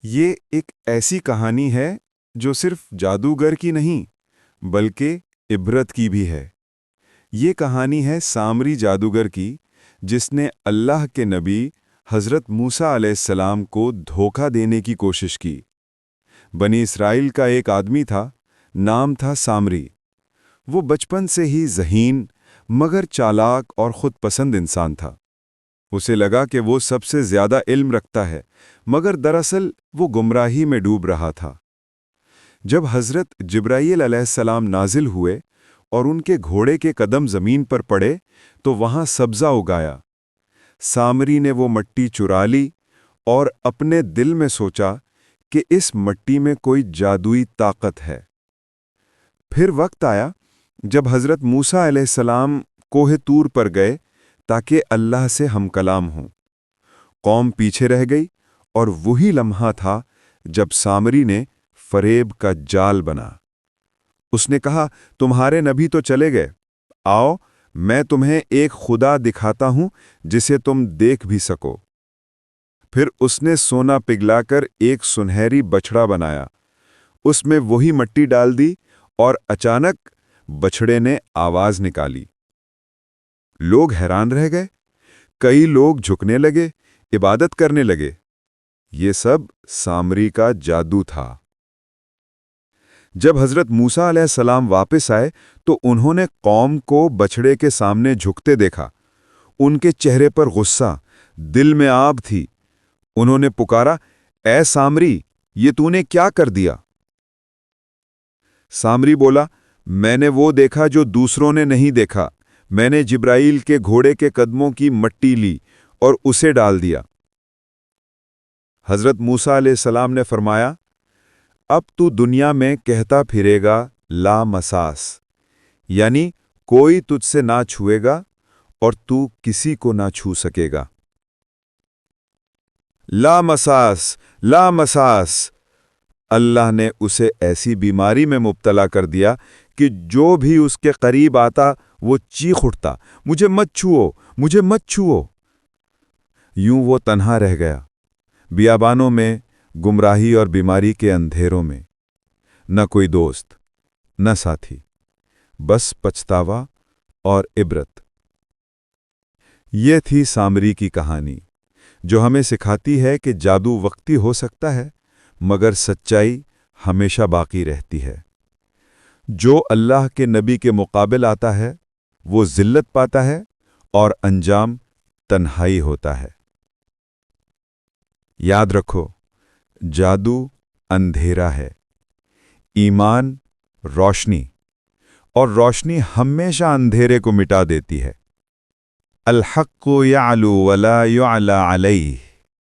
یہ ایک ایسی کہانی ہے جو صرف جادوگر کی نہیں بلکہ عبرت کی بھی ہے۔ یہ کہانی ہے سامری جادوگر کی جس نے اللہ کے نبی حضرت موسیٰ علیہ السلام کو دھوکہ دینے کی کوشش کی۔ بنی اسرائیل کا ایک آدمی تھا، نام تھا سامری۔ وہ بچپن سے ہی ذہین مگر چالاک اور خود پسند انسان تھا۔ اسے لگا کہ وہ سب سے زیادہ علم رکھتا ہے، مگر دراصل وہ گمراہی میں ڈوب رہا تھا۔ جب حضرت جبرائیل علیہ السلام نازل ہوئے اور ان کے گھوڑے کے قدم زمین پر پڑے تو وہاں سبزہ اگایا۔ سامری نے وہ مٹی چرا لی اور اپنے دل میں سوچا کہ اس مٹی میں کوئی جادوئی طاقت ہے۔ پھر وقت آیا جب حضرت موسیٰ علیہ السلام کوہ طور پر گئے تاکہ اللہ سے ہم کلام ہوں۔ قوم پیچھے رہ گئی اور وہی لمحہ تھا جب سامری نے فریب کا جال بنا۔ اس نے کہا، تمہارے نبی تو چلے گئے، آؤ میں تمہیں ایک خدا دکھاتا ہوں جسے تم دیکھ بھی سکو۔ پھر اس نے سونا پگھلا کر ایک سنہری بچڑا بنایا، اس میں وہی مٹی ڈال دی اور اچانک بچڑے نے آواز نکالی۔ لوگ حیران رہ گئے، کئی لوگ جھکنے لگے، عبادت کرنے لگے۔ یہ سب سامری کا جادو تھا۔ جب حضرت موسیٰ علیہ السلام واپس آئے تو انہوں نے قوم کو بچڑے کے سامنے جھکتے دیکھا۔ ان کے چہرے پر غصہ، دل میں آگ تھی۔ انہوں نے پکارا، اے سامری، یہ تو نے کیا کر دیا؟ سامری بولا، میں نے وہ دیکھا جو دوسروں نے نہیں دیکھا۔ میں نے جبرائیل کے گھوڑے کے قدموں کی مٹی لی اور اسے ڈال دیا۔ حضرت موسیٰ علیہ السلام نے فرمایا، اب تو دنیا میں کہتا پھرے گا لا مساس، یعنی کوئی تجھ سے نہ چھوئے گا اور تو کسی کو نہ چھو سکے گا۔ لا مساس، لا مساس۔ اللہ نے اسے ایسی بیماری میں مبتلا کر دیا کہ جو بھی اس کے قریب آتا وہ چیخ اٹھتا، مجھے مت چھوؤ، مجھے مت چھوؤ۔ یوں وہ تنہا رہ گیا، بیابانوں میں، گمراہی اور بیماری کے اندھیروں میں۔ نہ کوئی دوست، نہ ساتھی، بس پچھتاوا اور عبرت۔ یہ تھی سامری کی کہانی، جو ہمیں سکھاتی ہے کہ جادو وقتی ہو سکتا ہے مگر سچائی ہمیشہ باقی رہتی ہے۔ جو اللہ کے نبی کے مقابل آتا ہے وہ ذلت پاتا ہے اور انجام تنہائی ہوتا ہے۔ یاد رکھو، جادو اندھیرا ہے، ایمان روشنی، اور روشنی ہمیشہ اندھیرے کو مٹا دیتی ہے۔ الحق یعلو ولا یعلی علیہ۔